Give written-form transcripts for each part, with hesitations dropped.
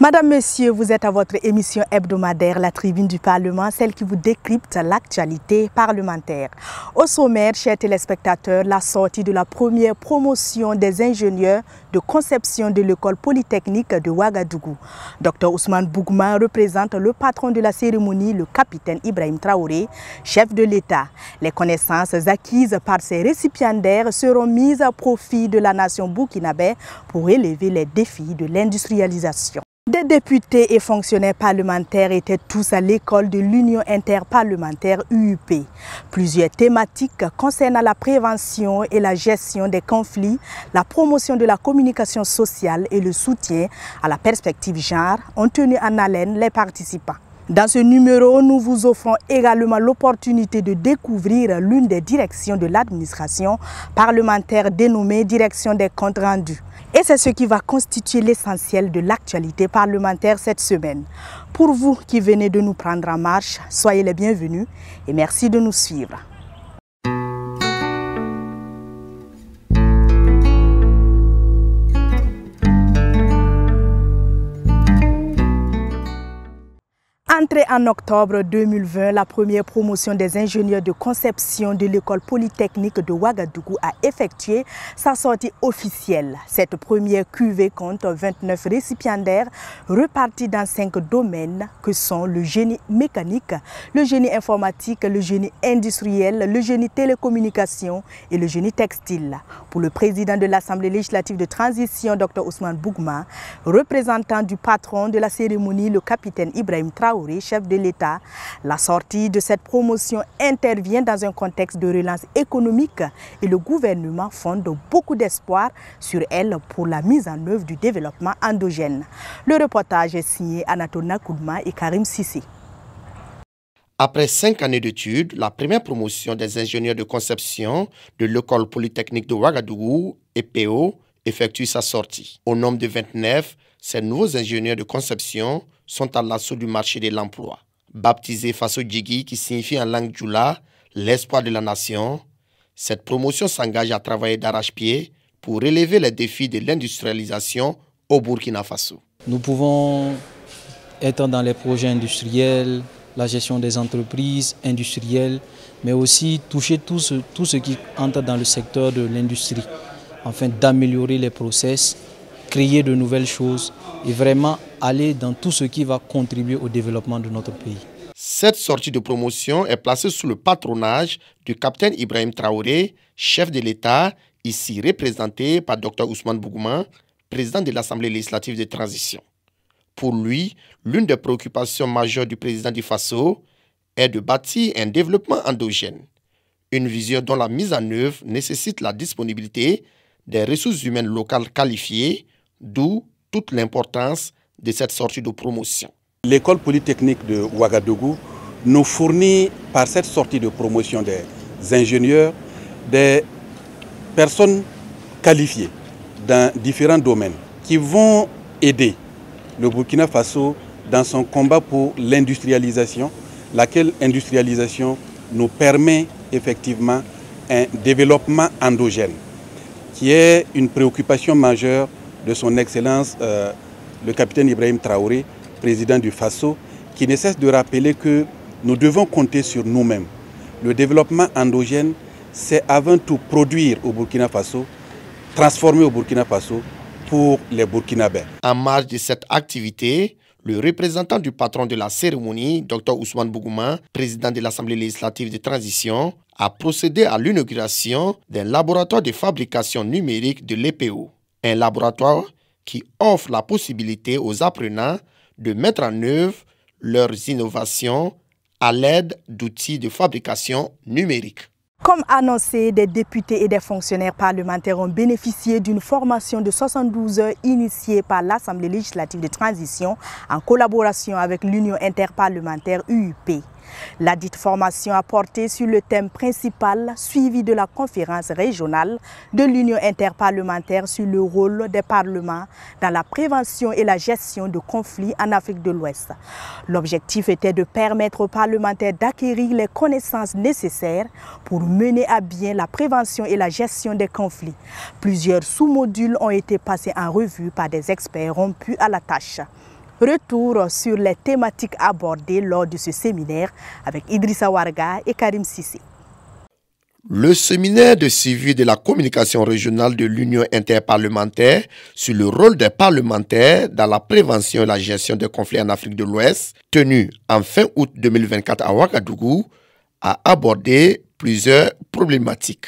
Madame, Monsieur, vous êtes à votre émission hebdomadaire La Tribune du Parlement, celle qui vous décrypte l'actualité parlementaire. Au sommaire, chers téléspectateurs, la sortie de la première promotion des ingénieurs de conception de l'école polytechnique de Ouagadougou. Dr Ousmane Bougma représente le patron de la cérémonie, le capitaine Ibrahim Traoré, chef de l'État. Les connaissances acquises par ces récipiendaires seront mises à profit de la nation burkinabé pour relever les défis de l'industrialisation. Des députés et fonctionnaires parlementaires étaient tous à l'école de l'Union interparlementaire UUP. Plusieurs thématiques concernant la prévention et la gestion des conflits, la promotion de la communication sociale et le soutien à la perspective genre ont tenu en haleine les participants. Dans ce numéro, nous vous offrons également l'opportunité de découvrir l'une des directions de l'administration parlementaire dénommée Direction des comptes rendus. Et c'est ce qui va constituer l'essentiel de l'actualité parlementaire cette semaine. Pour vous qui venez de nous prendre en marche, soyez les bienvenus et merci de nous suivre. Entrée en octobre 2020, la première promotion des ingénieurs de conception de l'école polytechnique de Ouagadougou a effectué sa sortie officielle. Cette première cuvée compte 29 récipiendaires repartis dans 5 domaines que sont le génie mécanique, le génie informatique, le génie industriel, le génie télécommunication et le génie textile. Pour le président de l'Assemblée législative de transition, Dr Ousmane Bougma, représentant du patron de la cérémonie, le capitaine Ibrahim Traoré, chef de l'État, la sortie de cette promotion intervient dans un contexte de relance économique et le gouvernement fonde beaucoup d'espoir sur elle pour la mise en œuvre du développement endogène. Le reportage est signé Anatole Nakoudma et Karim Sissi. Après 5 années d'études, la première promotion des ingénieurs de conception de l'école polytechnique de Ouagadougou, EPO, effectue sa sortie. Au nombre de 29, ces nouveaux ingénieurs de conception sont à l'assaut du marché de l'emploi. Baptisé Faso Djigui, qui signifie en langue djoula l'espoir de la nation, cette promotion s'engage à travailler d'arrache-pied pour relever les défis de l'industrialisation au Burkina Faso. Nous pouvons être dans les projets industriels, la gestion des entreprises industrielles, mais aussi toucher tout ce qui entre dans le secteur de l'industrie, afin d'améliorer les process, créer de nouvelles choses et vraiment aller dans tout ce qui va contribuer au développement de notre pays. Cette sortie de promotion est placée sous le patronage du capitaine Ibrahim Traoré, chef de l'État, ici représenté par Dr Ousmane Bougma, président de l'Assemblée législative de transition. Pour lui, l'une des préoccupations majeures du président du Faso est de bâtir un développement endogène, une vision dont la mise en œuvre nécessite la disponibilité des ressources humaines locales qualifiées, d'où toute l'importance de cette sortie de promotion. L'école polytechnique de Ouagadougou nous fournit par cette sortie de promotion des ingénieurs des personnes qualifiées dans différents domaines qui vont aider le Burkina Faso dans son combat pour l'industrialisation, laquelle industrialisation nous permet effectivement un développement endogène qui est une préoccupation majeure de son Excellence le capitaine Ibrahim Traoré, président du Faso, qui ne cesse de rappeler que nous devons compter sur nous-mêmes. Le développement endogène, c'est avant tout produire au Burkina Faso, transformer au Burkina Faso pour les Burkinabés. En marge de cette activité, le représentant du patron de la cérémonie, Dr Ousmane Bougma, président de l'Assemblée législative de transition, a procédé à l'inauguration d'un laboratoire de fabrication numérique de l'EPO. Un laboratoire qui offre la possibilité aux apprenants de mettre en œuvre leurs innovations à l'aide d'outils de fabrication numérique. Comme annoncé, des députés et des fonctionnaires parlementaires ont bénéficié d'une formation de 72 heures initiée par l'Assemblée législative de transition en collaboration avec l'Union interparlementaire UUP. La dite formation a porté sur le thème principal suivi de la conférence régionale de l'Union interparlementaire sur le rôle des parlements dans la prévention et la gestion de conflits en Afrique de l'Ouest. L'objectif était de permettre aux parlementaires d'acquérir les connaissances nécessaires pour mener à bien la prévention et la gestion des conflits. Plusieurs sous-modules ont été passés en revue par des experts rompus à la tâche. Retour sur les thématiques abordées lors de ce séminaire avec Idrissa Warga et Karim Sissé. Le séminaire de suivi de la communication régionale de l'Union interparlementaire sur le rôle des parlementaires dans la prévention et la gestion des conflits en Afrique de l'Ouest, tenu en fin août 2024 à Ouagadougou, a abordé plusieurs problématiques.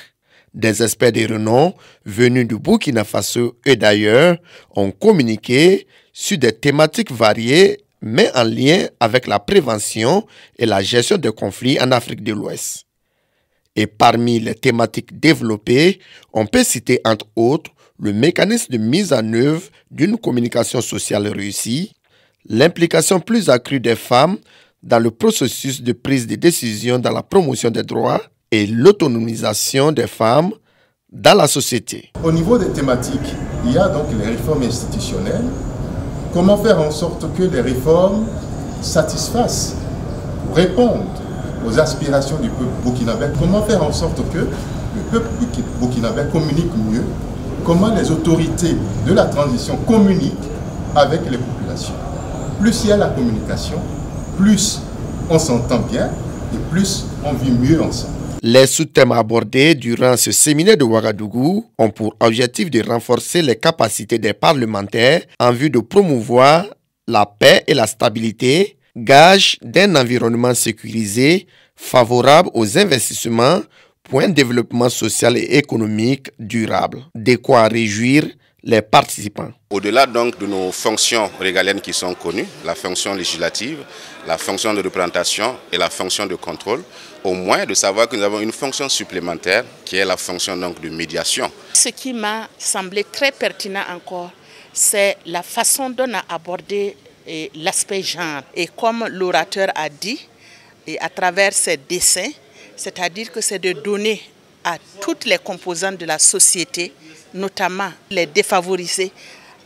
Des experts de renom venus du Burkina Faso et d'ailleurs ont communiqué sur des thématiques variées mais en lien avec la prévention et la gestion des conflits en Afrique de l'Ouest. Et parmi les thématiques développées, on peut citer entre autres le mécanisme de mise en œuvre d'une communication sociale réussie, l'implication plus accrue des femmes dans le processus de prise de décision dans la promotion des droits et l'autonomisation des femmes dans la société. Au niveau des thématiques, il y a donc les réformes institutionnelles. Comment faire en sorte que les réformes satisfassent, répondent aux aspirations du peuple burkinabé? Comment faire en sorte que le peuple burkinabé communique mieux? Comment les autorités de la transition communiquent avec les populations? Plus il y a la communication, plus on s'entend bien et plus on vit mieux ensemble. Les sous-thèmes abordés durant ce séminaire de Ouagadougou ont pour objectif de renforcer les capacités des parlementaires en vue de promouvoir la paix et la stabilité, gage d'un environnement sécurisé, favorable aux investissements pour un développement social et économique durable. De quoi réjouir les participants. Au-delà donc de nos fonctions régaliennes qui sont connues, la fonction législative, la fonction de représentation et la fonction de contrôle, au moins de savoir que nous avons une fonction supplémentaire qui est la fonction donc de médiation. Ce qui m'a semblé très pertinent encore, c'est la façon dont on a abordé l'aspect genre. Et comme l'orateur a dit, et à travers ses dessins, c'est-à-dire que c'est de donner à toutes les composantes de la société, notamment les défavorisés,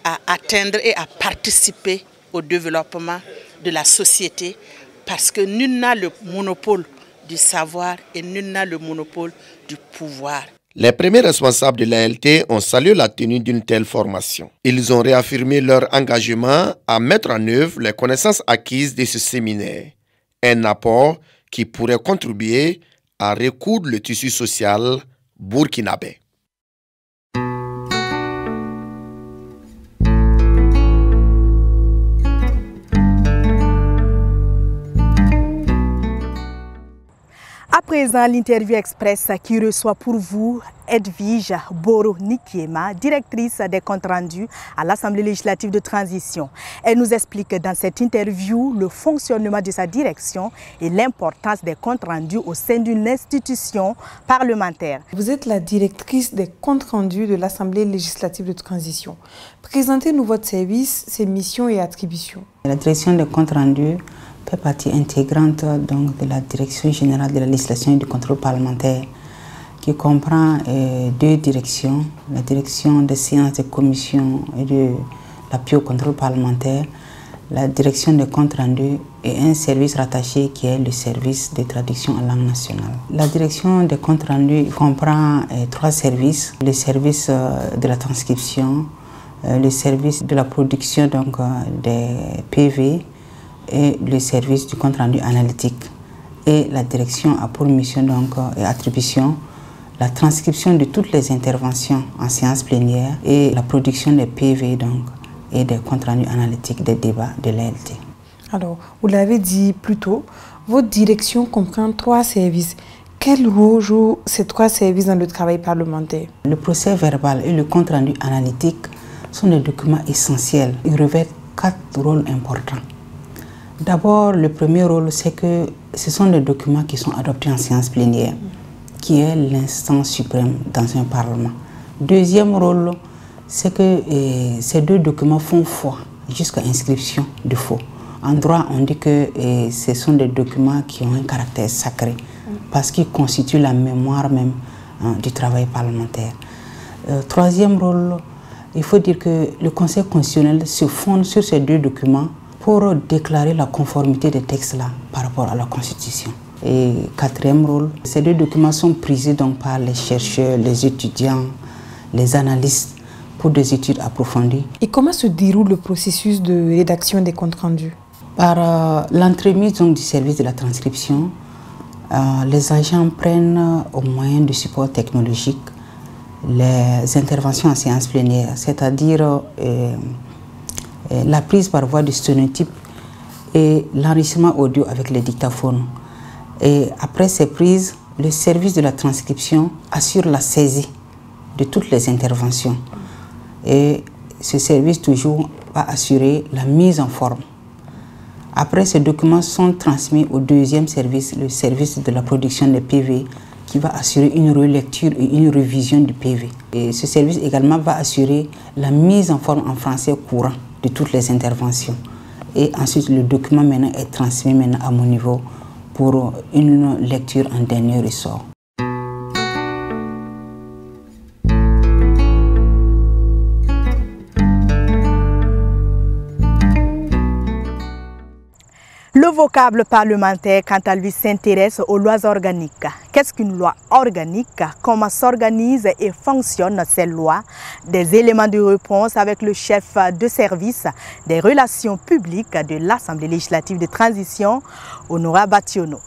à atteindre et à participer au développement de la société, parce que nul n'a le monopole du savoir et nul n'a le monopole du pouvoir. Les premiers responsables de l'ALT ont salué la tenue d'une telle formation. Ils ont réaffirmé leur engagement à mettre en œuvre les connaissances acquises de ce séminaire, un apport qui pourrait contribuer à recoudre le tissu social burkinabé. À présent, l'interview express qui reçoit pour vous Edwige Boro-Nikiema, directrice des comptes rendus à l'Assemblée législative de transition. Elle nous explique dans cette interview le fonctionnement de sa direction et l'importance des comptes rendus au sein d'une institution parlementaire. Vous êtes la directrice des comptes rendus de l'Assemblée législative de transition. Présentez-nous votre service, ses missions et attributions. La direction des comptes rendus fait partie intégrante donc, de la Direction générale de la législation et du contrôle parlementaire, qui comprend deux directions, la direction des séances des commissions et de l'appui au contrôle parlementaire, la direction des comptes rendus et un service rattaché qui est le service de traduction en langue nationale. La direction des comptes rendus comprend trois services, le service de la transcription, le service de la production donc, des PV, et le service du compte rendu analytique. Et la direction a pour mission donc, et attribution la transcription de toutes les interventions en séance plénière et la production des PV donc, et des comptes rendus analytiques des débats de l'ALT. Alors, vous l'avez dit plus tôt, votre direction comprend trois services. Quel rôle jouent ces trois services dans le travail parlementaire? Le procès verbal et le compte rendu analytique sont des documents essentiels. Ils revêtent quatre rôles importants. D'abord, le premier rôle, c'est que ce sont des documents qui sont adoptés en séance plénière, qui est l'instance suprême dans un parlement. Deuxième rôle, c'est que ces deux documents font foi jusqu'à inscription de faux. En droit, on dit que ce sont des documents qui ont un caractère sacré, parce qu'ils constituent la mémoire même du travail parlementaire. Troisième rôle, il faut dire que le Conseil constitutionnel se fonde sur ces deux documents pour déclarer la conformité des textes-là par rapport à la Constitution. Et quatrième rôle, ces deux documents sont prisés donc par les chercheurs, les étudiants, les analystes pour des études approfondies. Et comment se déroule le processus de rédaction des comptes rendus? Par l'entremise du service de la transcription, les agents prennent au moyen du support technologique les interventions en séance plénière, c'est-à-dire la prise par voie de sténotype et l'enregistrement audio avec les dictaphones. Et après ces prises, le service de la transcription assure la saisie de toutes les interventions. Et ce service toujours va assurer la mise en forme. Après, ces documents sont transmis au deuxième service, le service de la production des PV, qui va assurer une relecture et une révision du PV. Et ce service également va assurer la mise en forme en français courant de toutes les interventions. Et ensuite, le document maintenant est transmis maintenant à mon niveau pour une lecture en dernier ressort. Le vocable parlementaire, quant à lui, s'intéresse aux lois organiques. Qu'est-ce qu'une loi organique? Comment s'organisent et fonctionnent ces lois? Des éléments de réponse avec le chef de service des relations publiques de l'Assemblée législative de transition, Honora Bationo.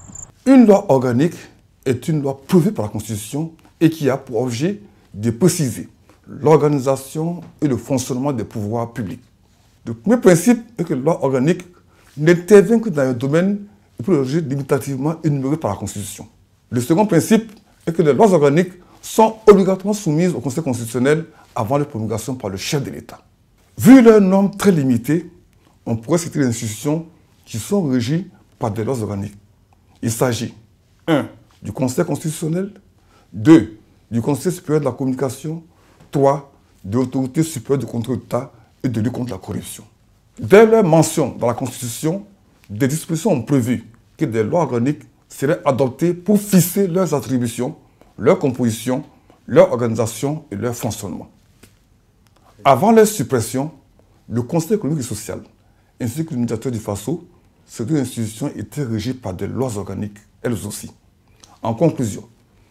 Une loi organique est une loi prévue par la Constitution et qui a pour objet de préciser l'organisation et le fonctionnement des pouvoirs publics. Le premier principe est que la loi organique n'intervient que dans un domaine pour le objet limitativement énuméré par la Constitution. Le second principe est que les lois organiques sont obligatoirement soumises au Conseil constitutionnel avant leur promulgation par le chef de l'État. Vu leur nombre très limité, on pourrait citer les institutions qui sont régies par des lois organiques. Il s'agit 1. du Conseil constitutionnel, 2. du Conseil supérieur de la communication, 3. de l'autorité supérieure du contrôle de l'État et de lutte contre la corruption. Dès leur mention dans la Constitution, des dispositions ont prévu que des lois organiques seraient adoptées pour fixer leurs attributions, leur composition, leur organisation et leur fonctionnement. Avant leur suppression, le Conseil économique et social, ainsi que le médiateur du FASO, ces deux institutions étaient régies par des lois organiques, elles aussi. En conclusion,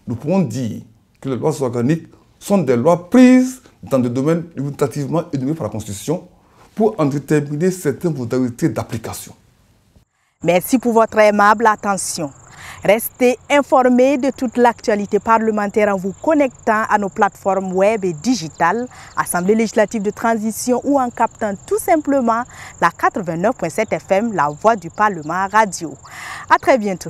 nous pouvons dire que les lois organiques sont des lois prises dans des domaines limitativement énumérés par la Constitution pour en déterminer certaines modalités d'application. Merci pour votre aimable attention. Restez informés de toute l'actualité parlementaire en vous connectant à nos plateformes web et digitales, Assemblée législative de transition ou en captant tout simplement la 89.7 FM, la voix du Parlement radio. À très bientôt.